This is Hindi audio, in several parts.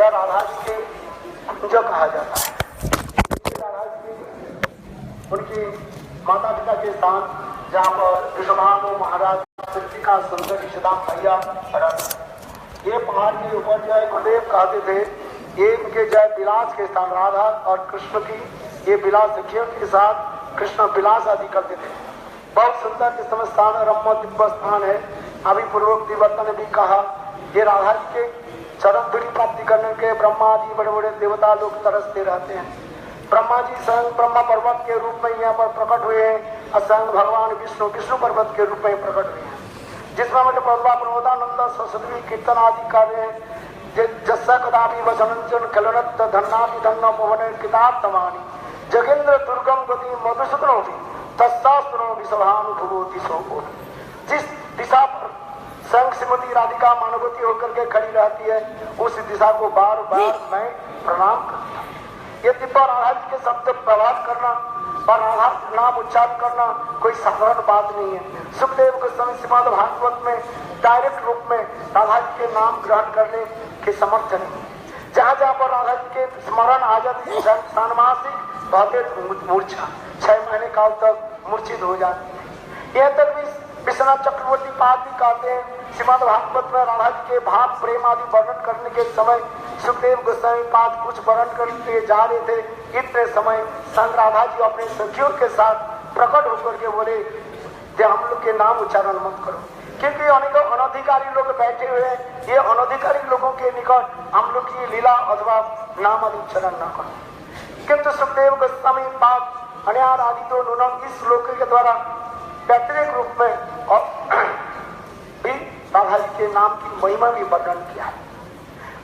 यह राधा जी के कुंज कहा जाता है। राधा जी उनकी माता पिता के साथ जहाँ पर विश्वभानु महाराज पृथ्वी का सुंदर ईशदाम भैया ये पहाड़ के ऊपर जो है गुरुदेव कहते थे ये उनके जो है विलास के स्थान राधा और कृष्ण की ये विलास सखियों के साथ कृष्ण विलास आदि करते थे। बहुत सुंदर इस समय स्थान रम्य दिव्य स्थान है। अभी पूर्वक दिवर्ता ने भी कहा ये राधा जी के चरण धुरी प्राप्ति करने के ब्रह्मा आदि बड़े बड़े देवता लोग तरसते रहते हैं। ब्रह्मा जी स्वयं ब्रह्मा पर्वत के रूप में यहाँ पर प्रकट हुए हैं और स्वयं भगवान विष्णु विष्णु पर्वत के रूप में प्रकट हुए हैं, जिसमें मतलब प्रभुदानंद सरस्वती कीर्तन आदि कर रहे हैं। जस्सा कदापि वसनंजन खलनत धन्नापि धन्ना पवन किताब तमानी जगेंद्र दुर्गम गति मधुसूदनो भी तस्सास्तनो विसभानुभूति सोको। जिस दिशा पर स्वयं श्रीमती राधिका मानवती होकर के खड़ी रहती है उस दिशा को बार बार मैं प्रणाम करता हूँ। ये दिव्य राधा जी के शब्द प्रभात करना और राधा नाम उच्चारण करना कोई साधारण बात नहीं है। सुखदेव गोस्वामी श्रीमद् भागवत में डायरेक्ट रूप में राधा जी के नाम ग्रहण करने के समर्थन है। जहाँ जहाँ पर राधा जी के स्मरण आ जाती है षाण्मासिक भव्य मूर्छा 6 महीने काल तक मूर्छित हो जाती है। यह तक भी विश्वनाथ चक्रवर्ती पाद भी कहते हैं श्रीमद् भागवत में राधा जी के भाव प्रेम आदि वर्णन करने के समय सुखदेव गोस्वामी पाद कुछ वर्णन करके जा रहे थे। इतने समय संग राधा जी अपने सखियों के साथ प्रकट होकर के बोले कि हम लोग के नाम उच्चारण मत करो, क्योंकि अनेकों अनधिकारी लोग बैठे हुए हैं। ये अनधिकारी लोगों के निकट हम लोग की लीला अथवा नाम आदि उच्चारण न करो। किंतु सुखदेव गोस्वामी पाद अन्यार आदि तो न्यूनतम इस श्लोक के द्वारा व्यतिरिक्त रूप में और भी राधा जी के नाम की महिमा भी वर्णन किया है।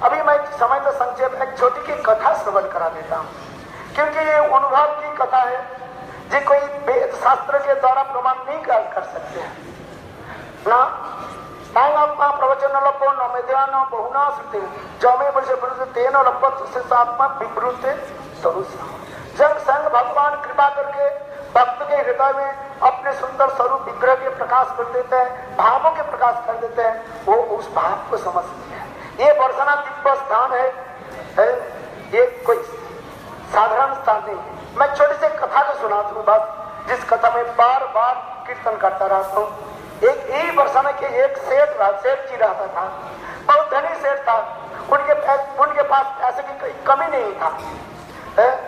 अभी मैं समय तो संक्षेप एक छोटी की कथा श्रवण करा देता हूँ, क्योंकि ये अनुभव की कथा है जो कोई वेद शास्त्र के द्वारा प्रमाण नहीं कर सकते हैं ना। प्रवचन लपो न मेधा न बहुना सुते जमे वर्ष विरुद्ध तेन लपत से आत्मा विवृत जब संग भगवान कृपा करके भक्त के हृदय में अपने सुंदर स्वरूप विग्रह के प्रकाश कर देते हैं, भावों के प्रकाश कर देते हैं, वो उस भाव को समझते हैं। ये बरसाना दिव्य स्थान है, ये कोई साधारण स्थान नहीं है। मैं छोटी सी कथा को सुनाता हूँ बस, जिस कथा में बार बार कीर्तन करता रहता हूँ। एक यही बरसाना के एक सेठ जी रहता था, बहुत धनी सेठ था। उनके पास पैसे की कोई कमी नहीं था।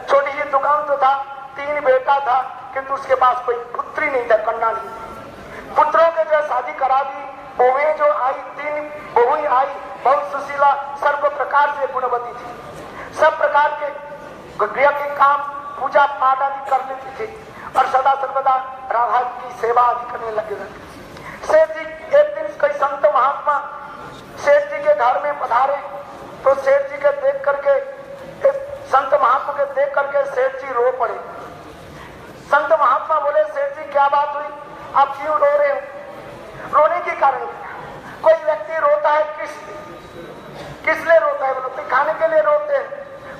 छोटी सी दुकान तो था, 3 बेटा था, किंतु उसके पास कोई पुत्री नहीं था, कन्या नहीं। पुत्रों के जो शादी करा दी, बहुएं जो आई 3 बहुएं आई, बहुत सुशीला सर्व प्रकार से गुणवती थी, सब प्रकार के गृह के काम पूजा पाठ आदि कर लेती थी और सदा सर्वदा राधा की सेवा आदि करने लगे रहते। सेठ जी एक दिन कोई संत महात्मा सेठ जी के घर में पधारे तो सेठ जी के देख करके संत महात्मा के देख करके सेठ जी रो पड़े। संत महात्मा बोले सेठ जी क्या बात हुई, आप क्यों रो रहे हो? रोने के कारण कोई व्यक्ति रोता है किस लिए रोता है? बोलो कोई खाने के लिए रोते हैं,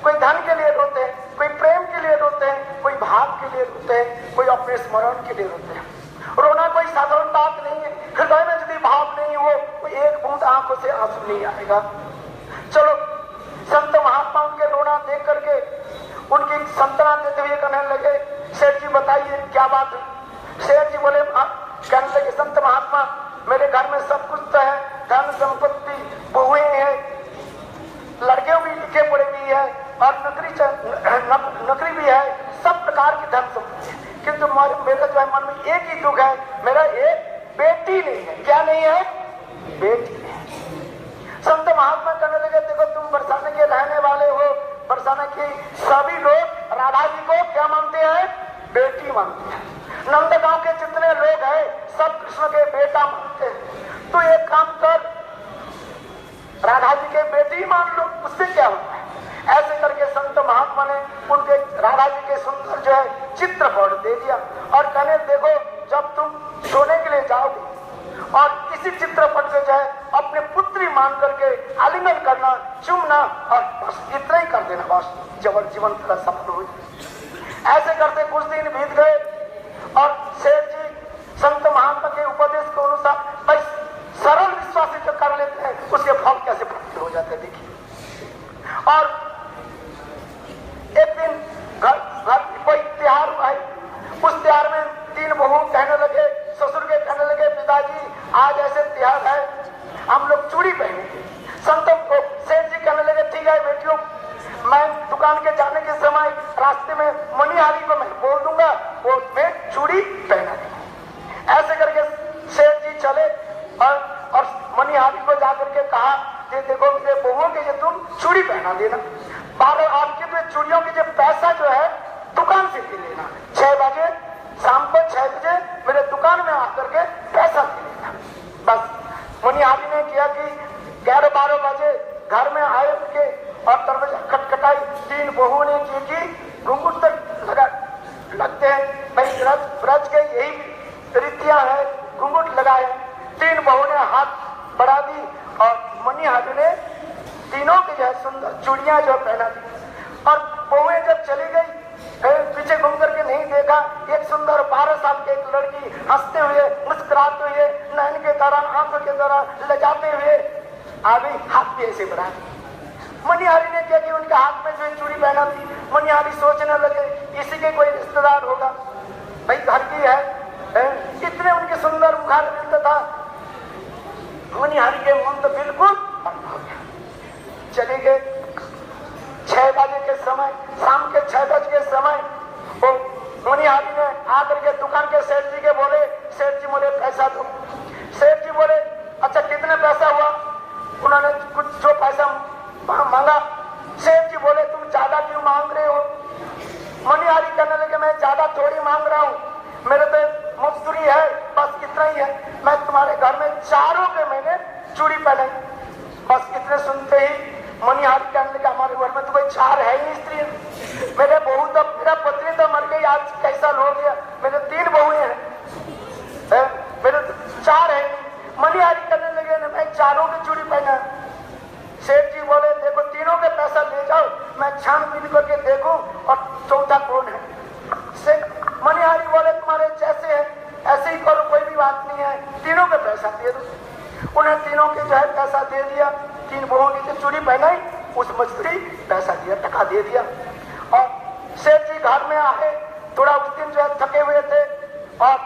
कोई धन के लिए रोते हैं, कोई प्रेम के लिए रोते हैं, कोई भाव के लिए रोते हैं, कोई अपने स्मरण के लिए रोते हैं। रोना कोई साधारण बात नहीं है। हृदय में यदि भाव नहीं हो तो एक बूंद आंखों से आंसू नहीं आएगा। चलो संत महात्मा उनके रोना देख करके उनकी संतना देते हुए कहने लगे सेठ जी बताइए क्या बात है? सेठ जी बोले कहने लगे संत महात्मा मेरे घर में सब कुछ तो है, धन संपत्ति बहुएं हैं, लड़के भी लिखे पड़े भी है और नौकरी भी है, सब प्रकार की धन संपत्ति है, किंतु मेरे जो है मन में एक ही दुख है, मेरा एक बेटी नहीं है। क्या नहीं है? बेटी नहीं है। संत महात्मा कहने लगे देखो तुम बरसाने के रहने वाले हो, बरसाने के सभी लोग राधा जी को क्या मानते हैं? बेटी मानते हैं। नंदगांव के जितने लोग हैं सब कृष्ण के बेटा मानते हैं। तो एक काम कर राधा जी के बेटी मान लो, उससे क्या होता है? ऐसे करके संत महात्मा ने उनके राधा जी के सुंदर जो है चित्रपट दे दिया और कहने देखो जब तुम सोने के लिए जाओगे और किसी चित्रपट को जो है अपने पुत्री मान करके आलिंगन करना, चुमना और बस इतना ही कर देना, बस जबर जीवन तेरा सफल हो जाए। ऐसे करते कुछ दिन बीत गए और सेठ जी संत महात्मा के उपदेश के अनुसार भाई सरल विश्वासी जो कर लेते हैं उसके फल कैसे प्राप्त हो जाते हैं देखिए। और एक दिन घर कोई त्योहार भाई, उस त्योहार में 3 बहू कहने लगे, ससुर के कहने लगे, पिताजी आज ऐसे त्योहार है, हम लोग चूड़ी पहनेंगे। संतों को सेठ जी कहने लगे, ठीक है बेटियों, मैं दुकान के जाने के समय रास्ते में मनिहारी को मैं बोल दूंगा, वो मैं चूड़ी पहना देंगे। ऐसे करके सेठ जी चले और मनिहारी को जाकर के कहा कि देखो मेरे बहुओं के ये तुम चूड़ी पहना देना, 12 आपकी तो चूड़ियों की जो पैसा जो है दुकान से ले लेना, 6 बजे शाम को 6 बजे मेरे दुकान में आकर के पैसा ले लेना। बस मनिहारी ने किया कि 11-12 बजे घर में आए उनके और दरवाजा खटखटाई, 3 बहुओं ने की घुंघट तक लगा लगते हैं भाई, ब्रज के यही रीतियां है, घुंघट लगाए। 3 बहुओं ने हाथ बढ़ा दी और मनिहारी ने तीनों की जो है सुंदर चूड़ियां जो पहना दी। और बहुएं जब चली गई, पीछे घूम करके नहीं देखा, एक सुंदर 12 साल की एक लड़की हंसते हुए, मुस्कुराते हुए, नैन के दौरान, आंखों के दौरान लजाते हुए आ गई, हाथ भी ऐसे बढ़ा दी। मनिहारी ने क्या कि उनके हाथ में जो चूड़ी पहना थी, मनिहारी सोचने लगे इसी के कोई रिश्तेदार होगा, भाई घर की है, इतने उनके सुंदर मुखार मिलता था। मनिहारी के मन तो बिल्कुल हो गया। चले गए 6 बजे के समय, शाम के 6 बजे के समय, वो मनिहारी ने आकर के दुकान के सेठ जी के बोले, सेठ जी बोले पैसा दो। सेठ जी बोले अच्छा कितने पैसा हुआ? उन्होंने कुछ जो पैसा मांगा, सेठ जी बोले तुम ज्यादा क्यों मांग रहे हो? मनिहारी कहने लगे मैं ज्यादा थोड़ी मांग रहा हूँ, मेरे पे मजदूरी है, बस इतना ही है, मैं तुम्हारे घर में चारों के महीने चूड़ी पहने। बस इतने सुनते ही मनिहारी कहने लगे हमारे घर में तो कोई 4 है ही स्त्री, मेरे बहू तो, मेरा पत्नी तो मर गई, आज कैसा हो गया, मेरे 3 बहुएं हैं, मेरे तो 4 है। मनिहारी कहने लगे मैं चारों की चूड़ी पहना। सेठ जी बोले देखो तीनों के पैसा ले जाओ, मैं छानबीन करके देखूं और चौथा कौन है। मनिहारी बोले तुम्हारे जैसे है ऐसे ही करो, कोई भी बात नहीं है, तीनों के पैसा दे दो। उन्हें तीनों के जो है पैसा दे दिया, 3 बहुओं की जो चूड़ी पहनाई उस मजदूरी पैसा दिया, टका दे दिया। और सेठ जी घर में आए, थोड़ा उस दिन जो है थके हुए थे और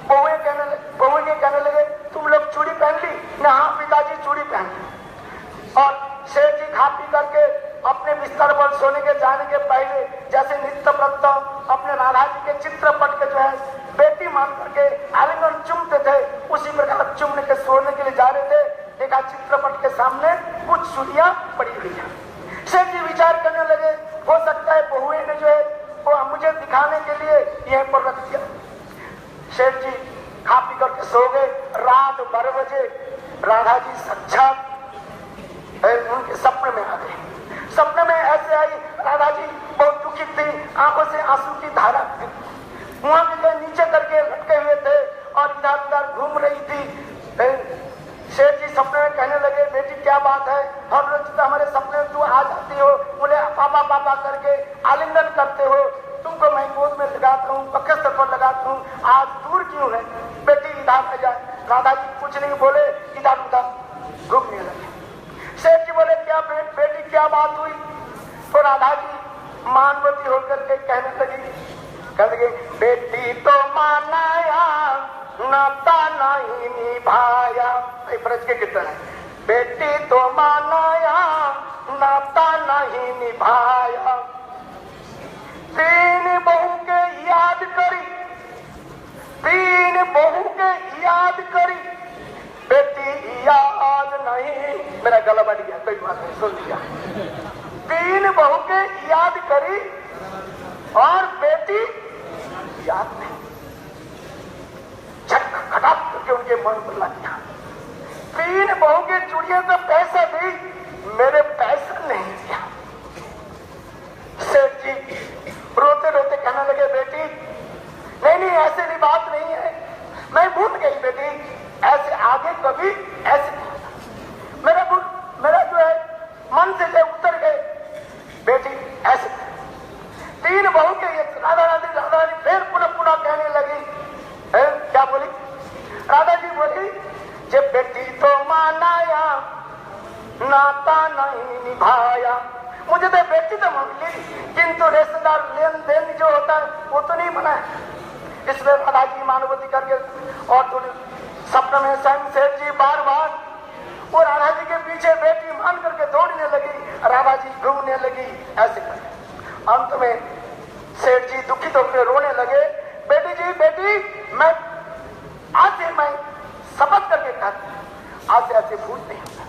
बहुएं कहने लगे तुम लोग चूड़ी पहन ली ना? हाँ पिताजी चूड़ी पहन ली। और सेठ जी खा पी करके अपने बिस्तर पर सोने के जाने के पहले जैसे नित्य प्रत्य अपने राधा जी के चित्रपट के जो है बेटी मान करके आलिंगन चूमते थे, उसी प्रकार चूमने के सोने के लिए जा रहे थे, देखा चित्रपट के सामने कुछ चूड़ियां पड़ी हुई है। सेठ जी विचार करने लगे हो सकता है बहुएं ने जो है वो मुझे दिखाने के लिए यहीं पर रख दिया। सेठ जी खा पी करके सो गए। रात 12 बजे राधा जी साक्षात उनके सपने में आ गए। सपने में ऐसे आई, राधा जी बहुत दुखी थी, आंखों से आंसू की धारा मुंह के नीचे करके लटके हुए थे और इधर उधर घूम रही थी। सेठ जी सपने में कहने लगे बेटी क्या बात है, हर रोज तो हमारे सपने में तू आ जाती हो, बोले पापा पापा करके आलिंगन करते हो, तुमको मैं गोद में लगाता हूँ, बकस्त पर लगाता हूँ, आज दूर क्यों है? बेटी इधर आ जाए। राधा जी कुछ नहीं बोले, इधर उधर घूमने लगे। सेठ जी बोले क्या बेटी क्या बात हुई? तो राधा जी मानवती होकर के कहने लगी बेटी तो मानाया नाता नहीं निभाया। ब्रज के कीर्तन है, बेटी तो मानाया नाता नहीं निभाया, 3 बहू के याद करी, 3 बहू के याद करी, बेटी याद नहीं। मेरा गला बढ़ गया, कोई बात नहीं, सुन लिया। 3 बहू के याद करी और बेटी याद नहीं। खटाक करके उनके मन पर लग गया। 3 बहू के चूड़ियों का पैसा दी, मेरे पैसा नहीं दिया। सेठ जी रोते रोते कहने लगे बेटी नहीं नहीं ऐसे भी बात नहीं है, मैं भूल गई बेटी, ऐसे आगे कभी ऐसे मेरा जो है मन से उतर गए बेटी ऐसे। 3 बहू के राधा राधी फिर पुनः कहने लगी क्या बोली? राधा जी बोली जब बेटी तो मानाया नाता नहीं मुझे तो बेटी तो मिली, किंतु रिश्तेदार लेन देन जो होता है वो तो नहीं बना है। इसमें राधा जी मानवती करके और थोड़ी सपने में स्वयं सेठ जी बार बार वो राधा जी के पीछे बेटी मान करके दौड़ने लगी, राधा जी घूमने लगी, ऐसे करके अंत में सेठ जी दुखित होकर रोने लगे, बेटी जी बेटी मैं आज से मैं शपथ करके कहता आज से ऐसे भूल नहीं होगा।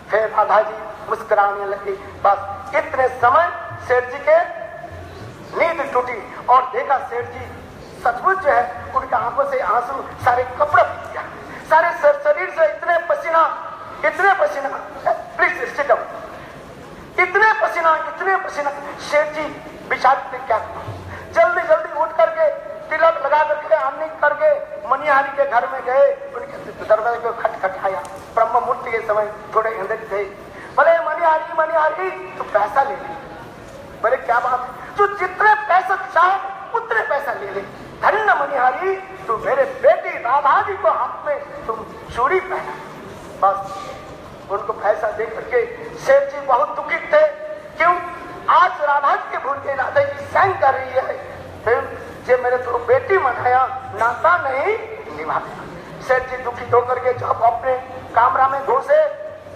फिर राधा जी मुस्कुराने लगी। बस इतने समय सेठ जी के नींद टूटी और देखा सेठ जी सचमुच जो है उनके आंखों से आंसू सारे कपड़े पी गया, सारे शरीर से इतने पसीना प्लीज सिट डाउन, इतने पसीना सेठ जी विचार पे क्या जल्दी उठ करके तिलक लगा करके अन्नी करके मनिहारी के घर में गए, उनके दरवाजे को खटखटाया। ब्रह्म मुहूर्त के समय थोड़े अंदर गए, बोले मनिहारी तू पैसा ले ले। बोले क्या बात है, तू जितने पैसा चाहे उतने पैसा ले ले। धन्य मनिहारी तू मेरे बेटी राधा जी को हाथ में तुम चूड़ी पहना। बस उनको पैसा दे करके सेठ जी बहुत दुखित थे। क्यों? आज राधा जी के भूल के राधा जी सैंग कर रही है, फिर जे मेरे तो बेटी मनाया नाता नहीं निभा। सेठ जी दुखित होकर के जब अपने कमरा में घुसे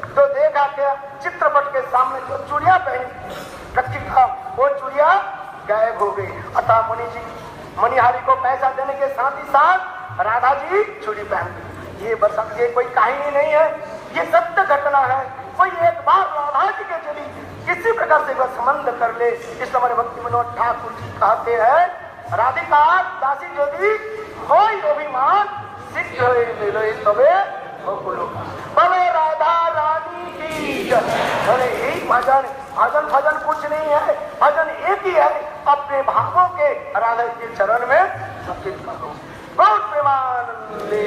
तो देखा क्या चित्रपट के सामने जो चूड़िया पहनी रखी था वो चूड़िया गायब हो गई। अतः मुनि जी मनिहारी को पैसा देने के साथ ही साथ राधा जी चूड़ी पहन गई। ये बरसात ये कोई कहानी नहीं है, ये सत्य घटना है। कोई एक बार राधा जी के चली किसी प्रकार से वह संबंध कर ले। इस समय भक्ति मनोहर ठाकुर जी कहते हैं राधिका दासी यदि होई अभिमान सिद्ध होए मिलोए तबे बोले राधा रानी की जय। बोले यही भजन कुछ नहीं है, भजन एक ही है, अपने भावों के राधा के चरण में समर्पित करो। बहुत प्रेमानंदे